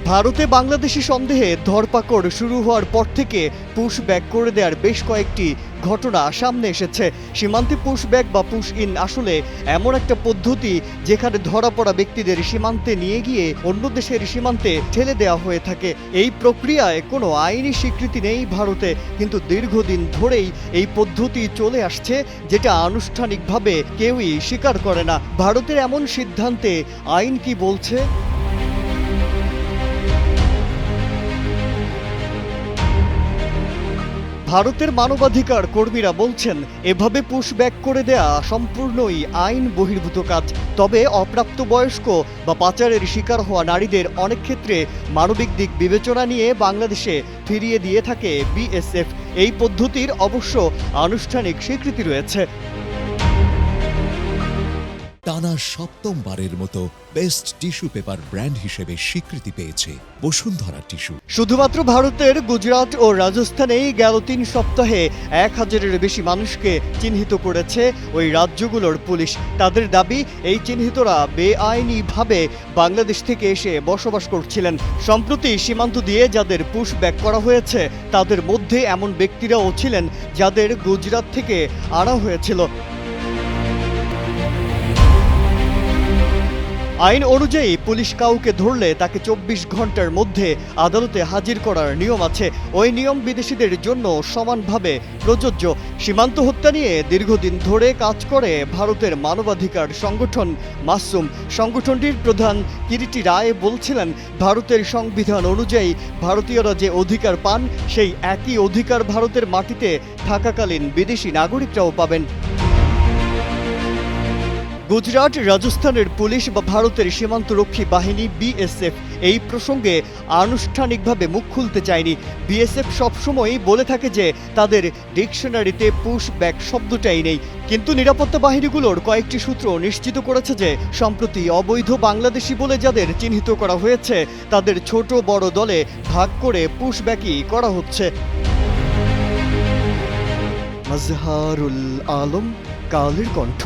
ভারতে বাংলাদেশি সন্দেহে ধরপাকড় শুরু হওয়ার পর থেকে পুশ ব্যাক করে দেওয়ার বেশ কয়েকটি ঘটনা সামনে এসেছে। সীমান্তে পুশ ব্যাক বা পুশ ইন আসলে এমন একটা পদ্ধতি যেখানে ধরা পড়া ব্যক্তিদের সীমান্তে নিয়ে গিয়ে অন্য দেশের সীমান্তে ঠেলে দেওয়া হয়ে থাকে। এই প্রক্রিয়ায় কোনো আইনি স্বীকৃতি নেই ভারতে, কিন্তু দীর্ঘদিন ধরেই এই পদ্ধতি চলে আসছে, যেটা আনুষ্ঠানিকভাবে কেউই স্বীকার করে না। ভারতের এমন সিদ্ধান্তে আইন কি বলছে? ভারতের মানবাধিকার কর্মীরা বলছেন, এভাবে পুশব্যাক করে দেয়া সম্পূর্ণই আইন বহির্ভূত কাজ। তবে অপ্রাপ্তবয়স্ক বা পাচারের শিকার হওয়া নারীদের অনেক ক্ষেত্রে মানবিক দিক বিবেচনা নিয়ে বাংলাদেশে ফিরিয়ে দিয়ে থাকে বিএসএফ। এই পদ্ধতির অবশ্য আনুষ্ঠানিক স্বীকৃতি রয়েছে। টানা সপ্তমবারের মতো বেস্ট টিস্যু পেপার ব্র্যান্ড হিসেবে স্বীকৃতি পেয়েছে বসুন্ধরা টিস্যু। শুধুমাত্র ভারতের গুজরাট ও রাজস্থানেই গেল ৩ সপ্তাহে ১,০০০-এর বেশি মানুষকে চিহ্নিত করেছে ওই রাজ্যগুলোর পুলিশ। তাদের দাবি, এই চিহ্নিতরা বেআইনিভাবে বাংলাদেশ থেকে এসে বসবাস করছিলেন। সম্প্রতি সীমান্ত দিয়ে যাদের পুশ ব্যাক করা হয়েছে তাদের মধ্যে এমন ব্যক্তিরাও ছিলেন যাদের গুজরাট থেকে আনা হয়েছিল। আইন অনুযায়ী পুলিশ কাউকে ধরলে তাকে ২৪ ঘন্টার মধ্যে আদালতে হাজির করার নিয়ম আছে। ওই নিয়ম বিদেশিদের জন্য সমানভাবে প্রযোজ্য। সীমান্ত হত্যা নিয়ে দীর্ঘদিন ধরে কাজ করে ভারতের মানবাধিকার সংগঠন মাসুম। সংগঠনটির প্রধান কিরিটি রায় বলছিলেন, ভারতের সংবিধান অনুযায়ী ভারতীয়রা যে অধিকার পান, সেই একই অধিকার ভারতের মাটিতে থাকাকালীন বিদেশি নাগরিকরাও পাবেন। গুজরাট, রাজস্থানের পুলিশ বা ভারতের সীমান্তরক্ষী বাহিনী বিএসএফ এই প্রসঙ্গে আনুষ্ঠানিকভাবে মুখ খুলতে চায়নি। বিএসএফ সবসময়ই বলে থাকে যে তাদের ডিকশনারিতে পুশ ব্যাক শব্দটাই নেই। কিন্তু নিরাপত্তা বাহিনীগুলোর কয়েকটি সূত্র নিশ্চিত করেছে যে সম্প্রতি অবৈধ বাংলাদেশি বলে যাদের চিহ্নিত করা হয়েছে তাদের ছোট বড় দলে ভাগ করে পুশ ব্যাকই করা হচ্ছে। মাজহারুল আলম, কালের কণ্ঠ।